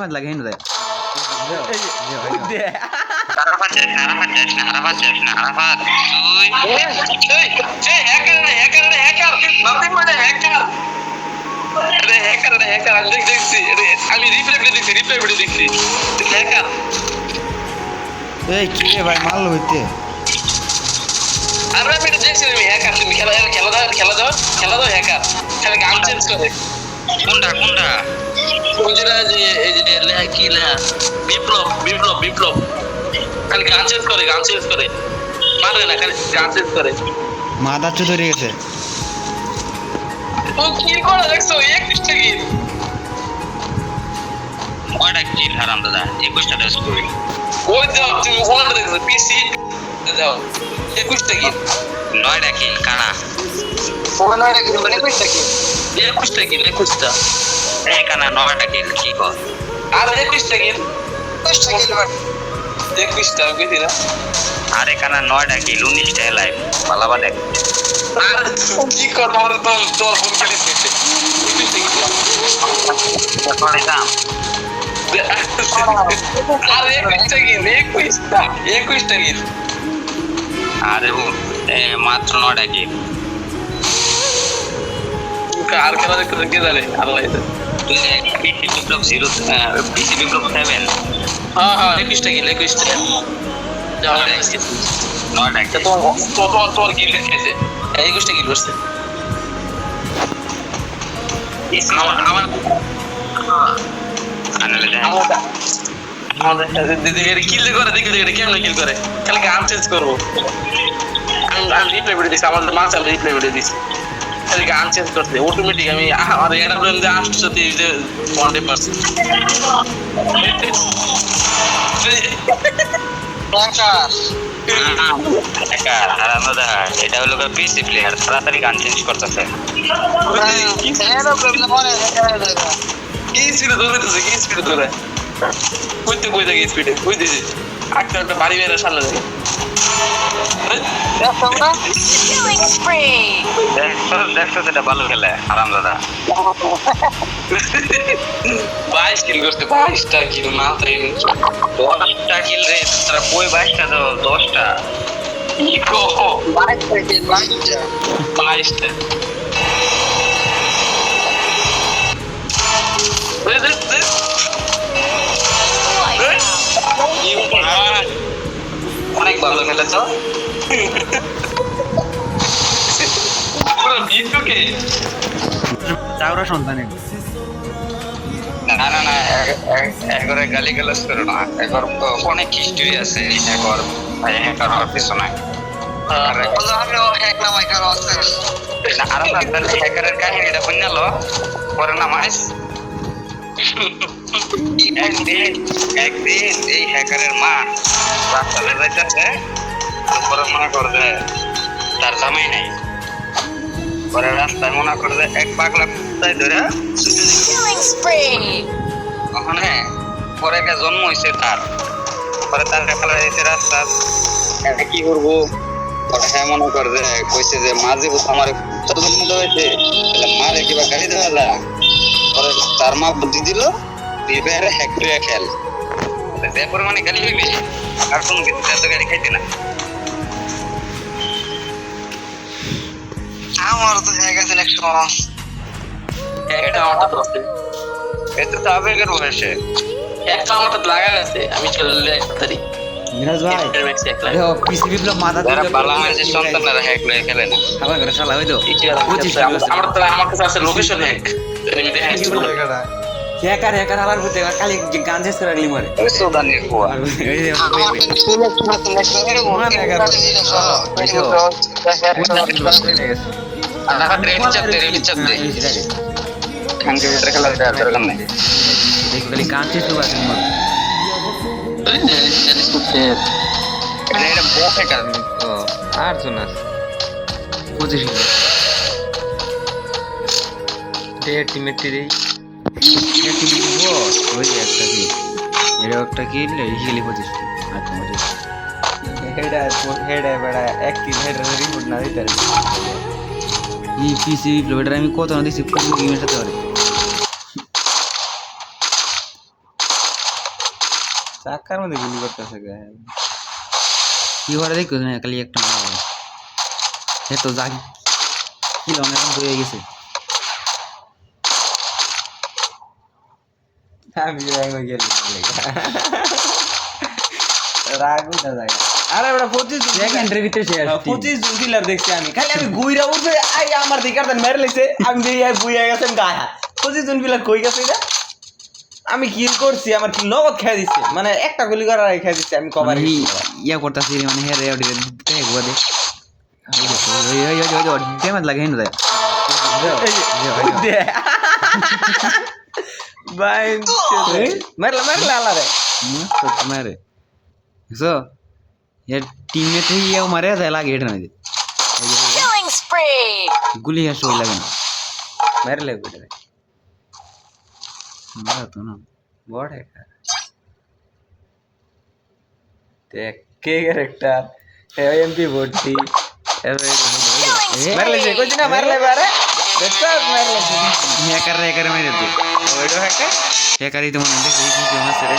lagi ini deh. Arafat যাস না Arafat তুই হ্যাকার নথিং মানে হ্যাকার আমি দেখছি আমি রিপ্লাই ভিডিও দেখছি হ্যাকার এই কি রে ভাই মাল হইতে আরে আমি দেখছি আমি হ্যাকার তুমি খেলা দাও হ্যাকার খালি গান চেঞ্জ করে কোনটা বুঝরা যে এই যে লেখা কি লেখা বিপ্লব খালি গান চেঞ্জ করে মারে না খালি গান চেঞ্জ করে মাথা চুদ হয়ে গেছে ও কি করে দেখছো 21 টা কি ওটা কি হারাম দাদা 21 টা টেস্ট করি ওই দাও তুমি ওটা দেখছো পিসি দাও 21 টা কি 9 টা কি কানা ও 9 টা কি মানে 21 টা কি 21 টা এই কানা 9 টা কি কি কর আর 21 টা কি 21 টা কি দিলা আরে কানা 9 টা কি 19 টা লাইভ পালাবা দেখ আর কি কর তোর ফোন খেলে দিতে 21 টা কি পরে দাম আরে 21 টা কি আরে মাত্র 9 টা কি আর খেলা দেখতে কে জানে আল্লাহ পিসি বিপ্লব 7 হ্যাঁ 21 টা যাও আজকে 9 টা তোর কি লিখেছে 21 টা কি করছে আমার দিদি এর কিল করে দেখে কেমনে কিল করে খালি গান চেঞ্জ করবো আমি রিপ্লাই ভিডিও দিছি আমাদের মা চাল রিপ্লাই ভিডিও দিছি খালি গান চেঞ্জ করতে অটোমেটিক আমি আর এটা বলেন যে 830 যে 100% এটা হলো পিসি প্লেয়ার তাড়াতাড়ি গান চেঞ্জ করতেছে কি স্পিড ধরে কইতে স্পিডে কই দিছি একটা বাড়ি বেরা সামনে যায় দেখছো সেটা ভালো খেলে আরাম দাদা 22 কিল করতে 22টা কিল না তাই 10টা কিল রে তারা কই 22টা তো 10টা কি কো 22টা অনেক ভালো খেলেছ চাওরা সন্তান না একবারে গালি গালাজ করো না একবার অনেক হিস্ট্রি আছে একবার হ্যাকার হওয়ার পিছনে হ্যাকারের কাহিনীটা বুঝলো পরে নামাইস একদিন এই হ্যাকারের মা রাস্তাতে যাইতেছে পরে মনে করছে তার জামাই নাই পরে রাস্তায় মনে করছে এক পাগলা কুত্তায় ধরে ওখানে পরে একটা জন্ম হয়েছে তার পরে তার ফেলা দিয়েছে রাস্তা কি করবো হ্যাঁ মনে করছে কইছে যে মাঝে আমার জন্ম হয়েছে মারে কিবা গাড়ি দেওয়া পরে তার মা বুদ্ধি দিল বিবাহের হ্যাক্টরিয়া খেল যে পরিমাণে গাড়ি হইবে আর কোন কিছু এত গাড়ি খাইতে না আমার তো জায়গা আছে একটা আমার তো আছে এটা তো আবেগের বয়সে একটা আমার তো লাগা আছে আমি চলে তারি মিরাজ ভাই দেখো পিসি বিপ্লব মাথা চুদ বাংলাদেশের সন্তানরা হ্যাক লয়ে খেলে না আবার করে শালা হইলো 25 আমার কাছে আছে লোকেশন হ্যাক হ্যাকার আবার ভূতে খালি গান শেষ করে রাখলি মারে ওই সুদানের কোয়া খালি গান শেষ করে রাখলি মারে আর শোনা 25 টিমের ওই একটা কি এটা একটা কি হিলি 25 হেডা বেড়া এক কি হেডার রিপোর্ট না দিতে এই পিসি বিপ্লব আমি কত না দিছি কোন গেমের সাথে পারে চাকার মধ্যে গুলি করতেছে কি করে দেখো না খালি একটা মারবে এ তো যা কি অনেক হয়ে গেছে আমি রাগ হয়ে গেল রাগ উঠা যায় আরে বেটা 25 জন সেকেন্ডের ভিতরে শেষ 25 জন কিলার দেখছি আমি খালি আমি গুইরা উঠে আই আমার দিকে আর মেরে লাইছে আমি দিয়ে আই বুইয়া গেছেন গায়া 25 জন কিলার কই গেছে এটা আমি কিল করছি আমার কি নগদ খেয়ে দিচ্ছে মানে একটা গুলি করার আগে খেয়ে দিচ্ছে আমি কভার আমি ইয়া করতেছি মানে হেরে ওডি দেখো দে ওই ড্যামেজ লাগে হিন যায় ভাই মারলা মারলা আলারে সত্য মারে সো यार टीममेट ही ये मारे था लागे हेड में Killing spree! गुली है शो लगे मेरे ले बेटे मारा तो ना बड़ है देख के कैरेक्टर एमपी 40 मार ले कुछ ना मार ले बारे बेटा मार ले हैकर मेरे तो ओडो हैकर हैकर ही तो मन देख रही थी जो मस्त रे